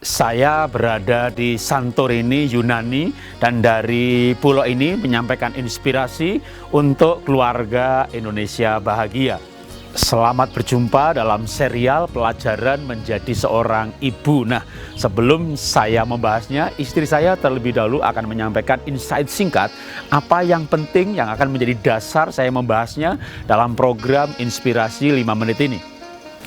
Saya berada di Santorini, Yunani, dan dari pulau ini menyampaikan inspirasi untuk keluarga Indonesia bahagia. Selamat berjumpa dalam serial pelajaran menjadi seorang ibu. Nah, sebelum saya membahasnya, istri saya terlebih dahulu akan menyampaikan insight singkat apa yang penting yang akan menjadi dasar saya membahasnya dalam program Inspirasi 5 Menit ini.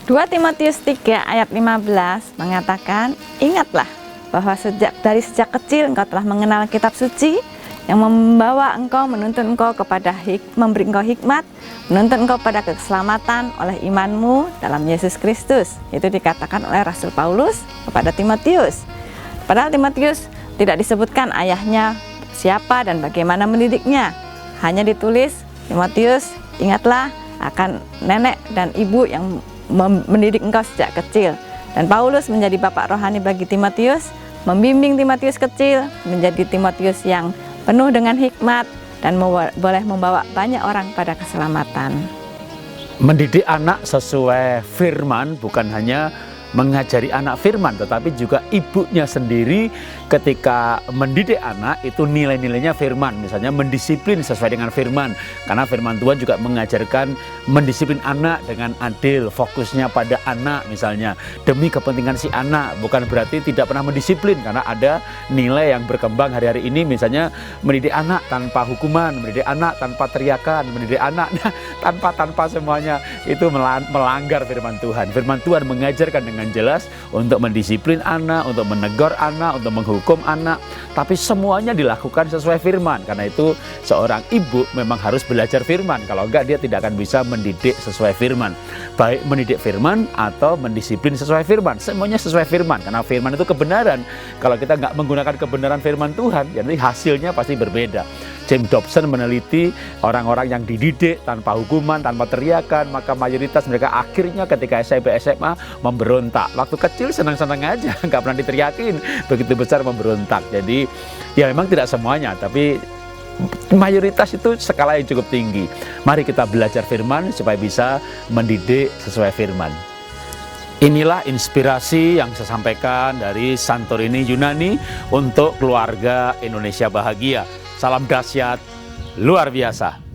2 Timotius 3 ayat 15 mengatakan, ingatlah bahwa dari sejak kecil engkau telah mengenal kitab suci yang membawa engkau, menuntun engkau kepada memberi engkau hikmat, menuntun engkau pada keselamatan oleh imanmu dalam Yesus Kristus. Itu dikatakan oleh Rasul Paulus kepada Timotius. Padahal Timotius tidak disebutkan ayahnya siapa dan bagaimana mendidiknya. Hanya ditulis, Timotius, ingatlah akan nenek dan ibu yang mendidik engkau sejak kecil. Dan Paulus menjadi bapak rohani bagi Timotius, membimbing Timotius kecil menjadi Timotius yang penuh dengan hikmat dan boleh membawa banyak orang pada keselamatan. Mendidik anak sesuai firman bukan hanya mengajari anak firman, tetapi juga ibunya sendiri ketika mendidik anak itu nilai-nilainya firman. Misalnya mendisiplin sesuai dengan firman, karena firman Tuhan juga mengajarkan mendisiplin anak dengan adil, fokusnya pada anak misalnya, demi kepentingan si anak. Bukan berarti tidak pernah mendisiplin, karena ada nilai yang berkembang hari-hari ini, misalnya mendidik anak tanpa hukuman, mendidik anak tanpa teriakan, mendidik anak tanpa semuanya itu melanggar firman Tuhan. Firman Tuhan mengajarkan dengan jelas untuk mendisiplin anak, untuk menegur anak, untuk menghukum anak, tapi semuanya dilakukan sesuai firman. Karena itu seorang ibu memang harus belajar firman, kalau enggak dia tidak akan bisa mendidik sesuai firman. Baik mendidik firman atau mendisiplin sesuai firman, semuanya sesuai firman, karena firman itu kebenaran. Kalau kita nggak menggunakan kebenaran firman Tuhan, jadi hasilnya pasti berbeda. James Dobson meneliti orang-orang yang dididik tanpa hukuman, tanpa teriakan, maka mayoritas mereka akhirnya ketika SMP SMA memberontak. Waktu kecil senang-senang aja, nggak pernah diteriakin, begitu besar memberontak. Jadi ya memang tidak semuanya, tapi mayoritas itu skala yang cukup tinggi. Mari kita belajar firman supaya bisa mendidik sesuai firman. Inilah inspirasi yang saya sampaikan dari Santorini, Yunani untuk keluarga Indonesia bahagia. Salam dahsyat luar biasa.